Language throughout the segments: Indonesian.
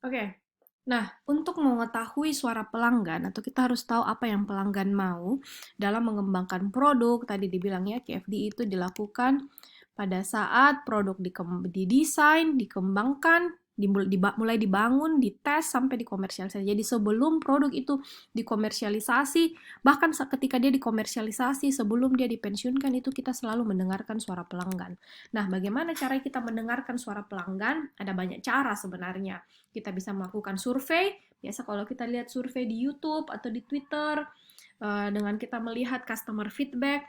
Oke. Nah, untuk mengetahui suara pelanggan atau kita harus tahu apa yang pelanggan mau dalam mengembangkan produk, tadi dibilangnya KFD itu dilakukan pada saat produk didesain, dikembangkan, mulai dibangun, dites sampai dikomersialisasi. Jadi sebelum produk itu dikomersialisasi, bahkan ketika dia dikomersialisasi, sebelum dia dipensiunkan itu kita selalu mendengarkan suara pelanggan. Nah, bagaimana cara kita mendengarkan suara pelanggan? Ada banyak cara sebenarnya. Kita bisa melakukan survei. Biasa kalau kita lihat survei di YouTube atau di Twitter, dengan kita melihat customer feedback,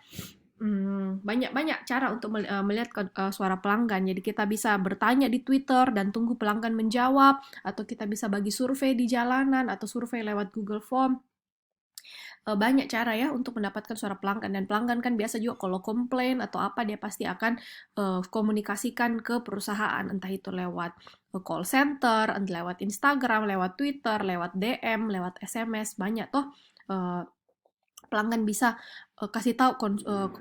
banyak-banyak cara untuk melihat suara pelanggan. Jadi kita bisa bertanya di Twitter dan tunggu pelanggan menjawab, atau kita bisa bagi survei di jalanan atau survei lewat Google Form. Banyak cara ya untuk mendapatkan suara pelanggan, dan pelanggan kan biasa juga kalau komplain atau apa dia pasti akan komunikasikan ke perusahaan, entah itu lewat call center, entah lewat Instagram, lewat Twitter, lewat DM, lewat SMS, banyak toh pelanggan bisa kasih tahu ke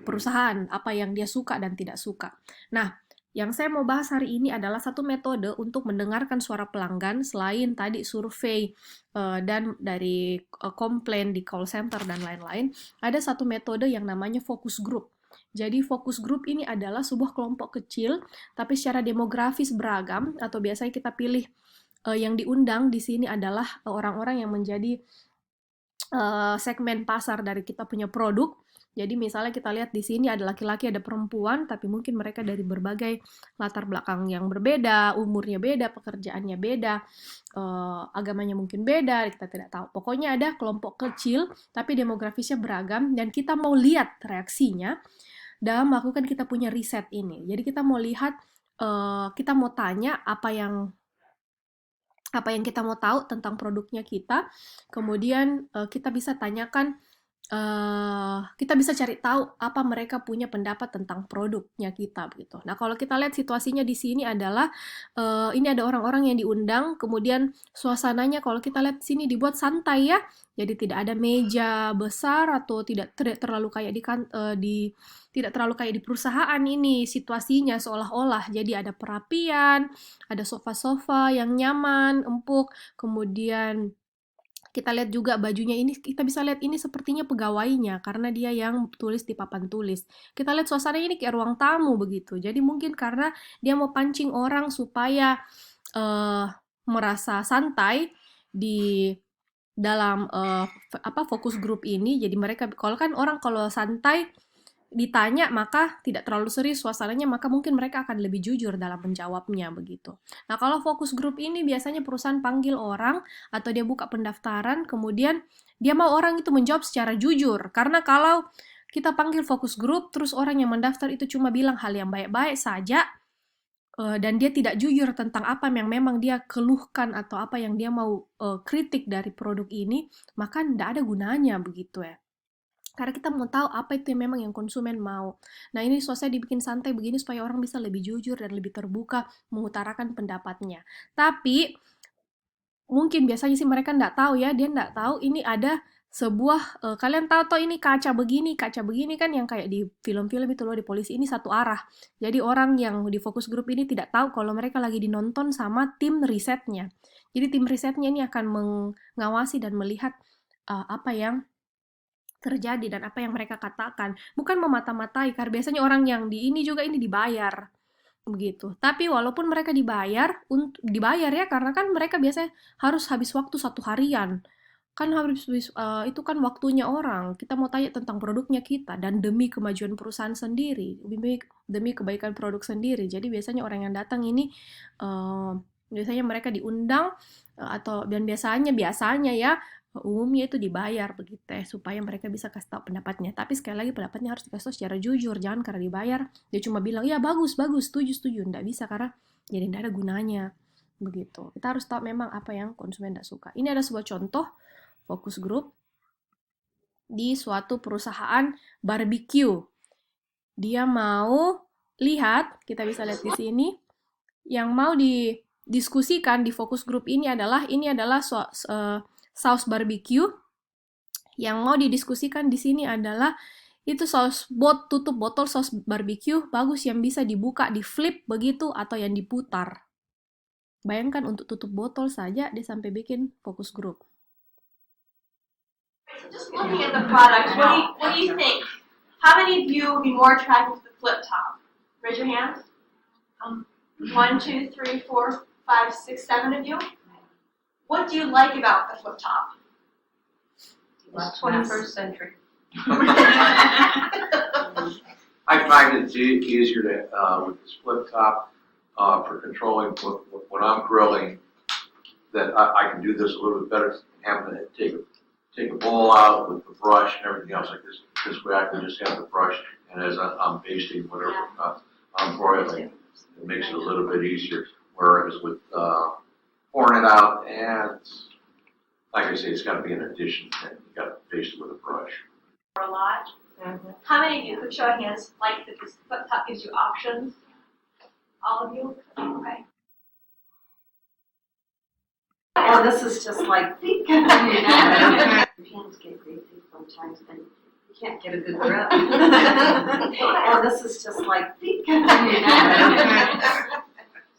perusahaan apa yang dia suka dan tidak suka. Nah, yang saya mau bahas hari ini adalah satu metode untuk mendengarkan suara pelanggan selain tadi survei dan dari komplain di call center dan lain-lain. Ada satu metode yang namanya focus group. Jadi focus group ini adalah sebuah kelompok kecil tapi secara demografis beragam, atau biasanya kita pilih yang diundang di sini adalah orang-orang yang menjadi segmen pasar dari kita punya produk. Jadi misalnya kita lihat di sini ada laki-laki, ada perempuan, tapi mungkin mereka dari berbagai latar belakang yang berbeda, umurnya beda, pekerjaannya beda, agamanya mungkin beda, kita tidak tahu. Pokoknya ada kelompok kecil, tapi demografisnya beragam, dan kita mau lihat reaksinya dalam melakukan kita punya riset ini. Jadi kita mau lihat, kita mau tanya apa yang kita mau tahu tentang produknya kita, kemudian kita bisa tanyakan, kita bisa cari tahu apa mereka punya pendapat tentang produknya kita begitu. Nah, kalau kita lihat situasinya di sini adalah ini ada orang-orang yang diundang, kemudian suasananya kalau kita lihat di sini dibuat santai ya. Jadi tidak ada meja besar atau tidak terlalu kayak tidak terlalu kayak di perusahaan ini situasinya seolah-olah. Jadi ada perapian, ada sofa-sofa yang nyaman, empuk, kemudian kita lihat juga bajunya ini, kita bisa lihat ini sepertinya pegawainya karena dia yang tulis di papan tulis. Kita lihat suasananya ini kayak ruang tamu begitu. Jadi mungkin karena dia mau pancing orang supaya eh, merasa santai di dalam fokus grup ini. Jadi mereka kalau kan orang kalau santai ditanya maka tidak terlalu serius suasananya, maka mungkin mereka akan lebih jujur dalam menjawabnya begitu. Nah, kalau fokus grup ini biasanya perusahaan panggil orang atau dia buka pendaftaran, kemudian dia mau orang itu menjawab secara jujur. Karena kalau kita panggil fokus grup, terus orang yang mendaftar itu cuma bilang hal yang baik-baik saja, dan dia tidak jujur tentang apa yang memang dia keluhkan atau apa yang dia mau kritik dari produk ini, maka tidak ada gunanya begitu ya. Karena kita mau tahu apa itu yang memang yang konsumen mau. Nah, ini suasana dibikin santai begini supaya orang bisa lebih jujur dan lebih terbuka mengutarakan pendapatnya. Tapi mungkin biasanya sih mereka nggak tahu ya, dia nggak tahu ini ada sebuah kalian tahu toh ini kaca begini kan yang kayak di film-film itu loh, di polisi ini satu arah. Jadi orang yang di fokus grup ini tidak tahu kalau mereka lagi dinonton sama tim risetnya. Jadi tim risetnya ini akan mengawasi dan melihat apa yang terjadi dan apa yang mereka katakan. Bukan memata-matai, karena biasanya orang yang di ini juga ini dibayar begitu. Tapi walaupun mereka dibayar ya, karena kan mereka biasanya harus habis waktu satu harian. Kan itu kan waktunya orang. Kita mau tanya tentang produknya kita dan demi kemajuan perusahaan sendiri, demi kebaikan produk sendiri. Jadi biasanya orang yang datang ini biasanya mereka diundang atau dan biasanya ya umumnya itu dibayar begitu ya, supaya mereka bisa kasih tahu pendapatnya. Tapi sekali lagi pendapatnya harus dikasih tahu secara jujur, jangan karena dibayar dia cuma bilang ya bagus bagus setuju setuju, nggak bisa karena jadi nggak ada gunanya begitu. Kita harus tahu memang apa yang konsumen tidak suka. Ini ada sebuah contoh fokus group di suatu perusahaan barbecue. Dia mau lihat, kita bisa lihat di sini, yang mau didiskusikan di fokus group ini adalah saus barbecue. Yang mau didiskusikan di sini adalah itu tutup botol saus barbecue bagus yang bisa dibuka, di flip begitu atau yang diputar. Bayangkan untuk tutup botol saja dia sampai bikin focus group. So just looking at the products, what do you think? How many of you would be more attracted to the flip top? Raise your hands. 1, 2, 3, 4, 5, 6, 7 of you. What do you like about the flip top? 21st century. I find it easier to, with the split top, for controlling when I'm grilling, that I can do this a little bit better, having to take a bowl out with the brush and everything else like this. This way I can just have the brush, and as I'm basting whatever I'm broiling, it makes it a little bit easier. Whereas with pouring it out, and like I say, it's got to be an addition, and you got to baste it with a brush. A lot. How many of you, quick show of hands, like that this flip top gives you options? All of you? Okay. Oh, this is just like, hands get greasy sometimes and you can't get a good grip. Oh, this is just like,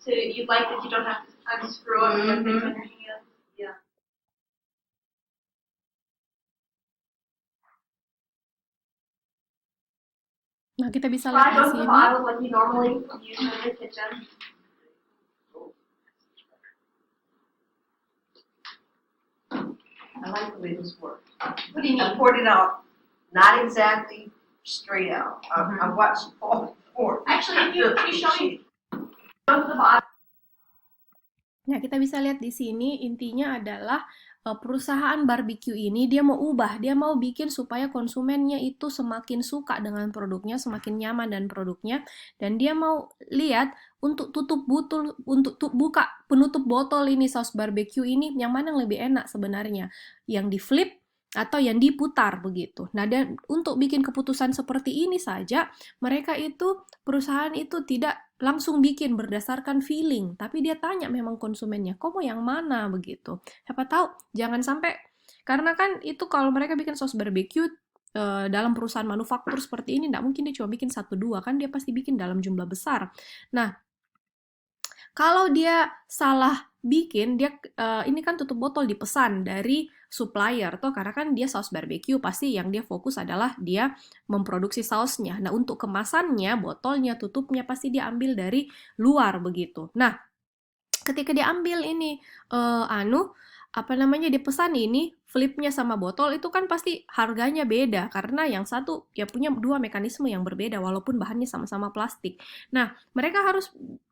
So you like that you don't have to unscrew it with things on your hands? Yeah. Nah, kita bisa Try lihat di both the sini. bottles like you normally use in the kitchen. I like the way this works. What do you I mean? poured it out, not exactly straight out. I watched Paul pour. Actually, can you show me both the bottles? Nah, kita bisa lihat di sini intinya adalah perusahaan barbecue ini dia mau ubah, dia mau bikin supaya konsumennya itu semakin suka dengan produknya, semakin nyaman dan produknya, dan dia mau lihat untuk tutup botol, untuk buka penutup botol ini saus barbecue ini yang mana yang lebih enak sebenarnya, yang di flip atau yang diputar begitu. Nah, dan untuk bikin keputusan seperti ini saja, mereka itu perusahaan itu tidak langsung bikin berdasarkan feeling, tapi dia tanya memang konsumennya, kok mau yang mana begitu. Siapa tahu, jangan sampai, karena kan itu kalau mereka bikin saus barbecue dalam perusahaan manufaktur seperti ini, nggak mungkin dia cuma bikin 1-2, kan dia pasti bikin dalam jumlah besar. Nah, kalau dia salah bikin, dia ini kan tutup botol dipesan dari supplier toh, karena kan dia saus barbecue pasti yang dia fokus adalah dia memproduksi sausnya. Nah, untuk kemasannya, botolnya, tutupnya pasti dia ambil dari luar begitu. Nah, ketika dia ambil ini dia pesan ini flipnya sama botol, itu kan pasti harganya beda karena yang satu ya punya dua mekanisme yang berbeda walaupun bahannya sama-sama plastik. Nah,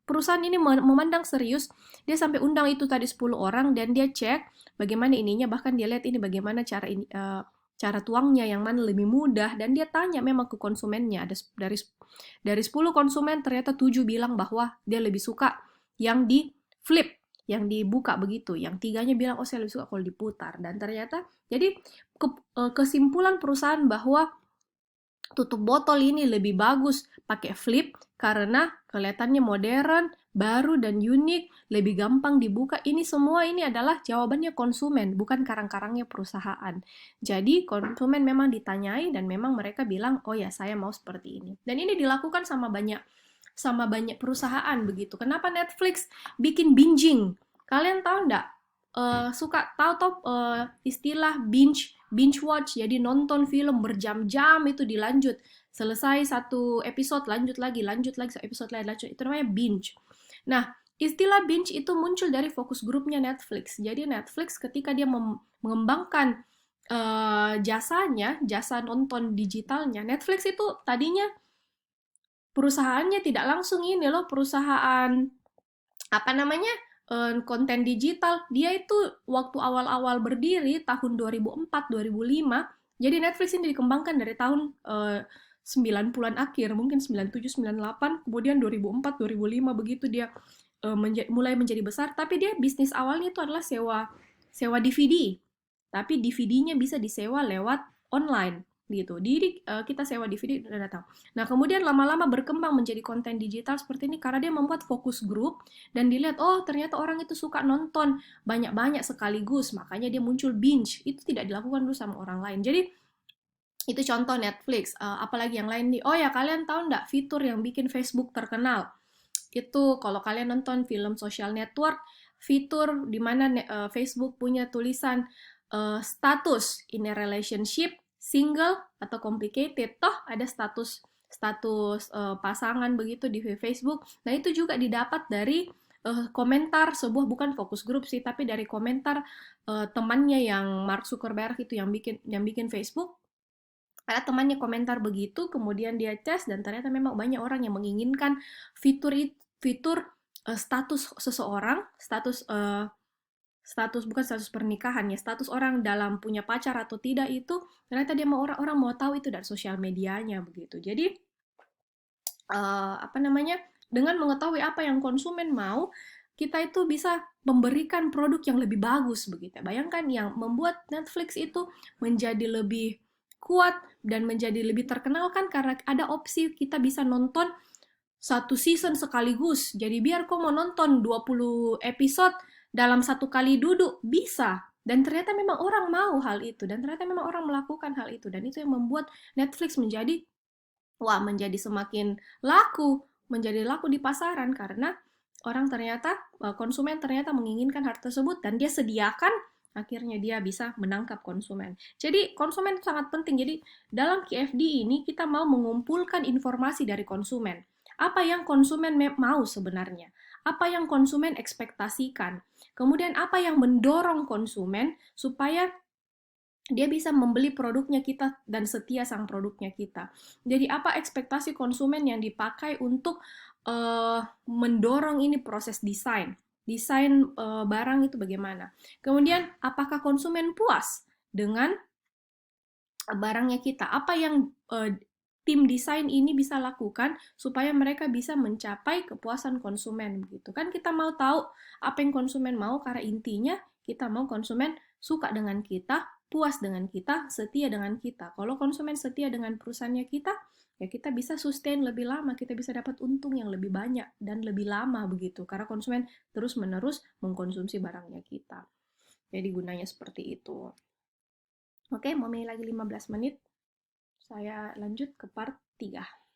perusahaan ini memandang serius, dia sampai undang itu tadi 10 orang dan dia cek bagaimana ininya, bahkan dia lihat ini bagaimana cara tuangnya yang mana lebih mudah, dan dia tanya memang ke konsumennya. Dari 10 konsumen ternyata 7 bilang bahwa dia lebih suka yang di flip, yang dibuka begitu, yang 3-nya bilang oh saya lebih suka kalau diputar. Dan ternyata jadi kesimpulan perusahaan bahwa tutup botol ini lebih bagus pakai flip karena kelihatannya modern, baru dan unik, lebih gampang dibuka. Ini semua ini adalah jawabannya konsumen, bukan karang-karangnya perusahaan. Jadi konsumen memang ditanyai dan memang mereka bilang, oh ya saya mau seperti ini. Dan ini dilakukan sama banyak perusahaan begitu. Kenapa Netflix bikin binging? Kalian tahu nggak? Suka tahu istilah binge watch, jadi nonton film berjam-jam itu dilanjut, selesai satu episode lanjut lagi satu episode lain lanjut, itu namanya binge. Nah, istilah binge itu muncul dari fokus grupnya Netflix. Jadi Netflix ketika dia mengembangkan jasa nonton digitalnya, Netflix itu tadinya perusahaannya tidak langsung ini loh, perusahaan konten digital. Dia itu waktu awal-awal berdiri tahun 2004-2005, jadi Netflix ini dikembangkan dari tahun 90-an akhir, mungkin 97-98, kemudian 2004-2005 begitu dia mulai menjadi besar. Tapi dia bisnis awalnya itu adalah sewa DVD, tapi DVD-nya bisa disewa lewat online gitu. Jadi kita sewa DVD dan datang. Nah, kemudian lama-lama berkembang menjadi konten digital seperti ini karena dia membuat fokus grup dan dilihat oh ternyata orang itu suka nonton banyak-banyak sekaligus, makanya dia muncul binge. Itu tidak dilakukan dulu sama orang lain. Jadi itu contoh Netflix. Apalagi yang lain nih? Oh ya, kalian tahu nggak fitur yang bikin Facebook terkenal? Itu kalau kalian nonton film Social Network, fitur di mana Facebook punya tulisan status in a relationship, single atau complicated, toh ada status pasangan begitu di Facebook. Nah, itu juga didapat dari komentar sebuah, bukan fokus grup sih, tapi dari komentar temannya yang Mark Zuckerberg itu yang bikin Facebook. Ada temannya komentar begitu, kemudian dia tes dan ternyata memang banyak orang yang menginginkan fitur status seseorang, bukan status pernikahan ya, status orang dalam punya pacar atau tidak, itu ternyata dia orang mau tahu itu dari sosial medianya begitu. Jadi dengan mengetahui apa yang konsumen mau, kita itu bisa memberikan produk yang lebih bagus begitu. Bayangkan yang membuat Netflix itu menjadi lebih kuat dan menjadi lebih terkenal kan karena ada opsi kita bisa nonton satu season sekaligus. Jadi biar kau mau nonton 20 episode dalam satu kali duduk, bisa. Dan ternyata memang orang mau hal itu. Dan ternyata memang orang melakukan hal itu. Dan itu yang membuat Netflix menjadi semakin laku. Menjadi laku di pasaran karena konsumen ternyata menginginkan hal tersebut dan dia sediakan, akhirnya dia bisa menangkap konsumen. Jadi konsumen sangat penting. Jadi dalam KFD ini kita mau mengumpulkan informasi dari konsumen. Apa yang konsumen mau sebenarnya? Apa yang konsumen ekspektasikan? Kemudian apa yang mendorong konsumen supaya dia bisa membeli produknya kita dan setia sang produknya kita. Jadi apa ekspektasi konsumen yang dipakai untuk mendorong ini proses desain barang itu bagaimana. Kemudian apakah konsumen puas dengan barangnya kita? Apa yang tim desain ini bisa lakukan supaya mereka bisa mencapai kepuasan konsumen begitu kan. Kita mau tahu apa yang konsumen mau karena intinya kita mau konsumen suka dengan kita, puas dengan kita, setia dengan kita. Kalau konsumen setia dengan perusahaannya kita, ya kita bisa sustain lebih lama, kita bisa dapat untung yang lebih banyak dan lebih lama begitu karena konsumen terus-menerus mengkonsumsi barangnya kita. Jadi gunanya seperti itu. Oke, mau lagi 15 menit. Saya lanjut ke part 3.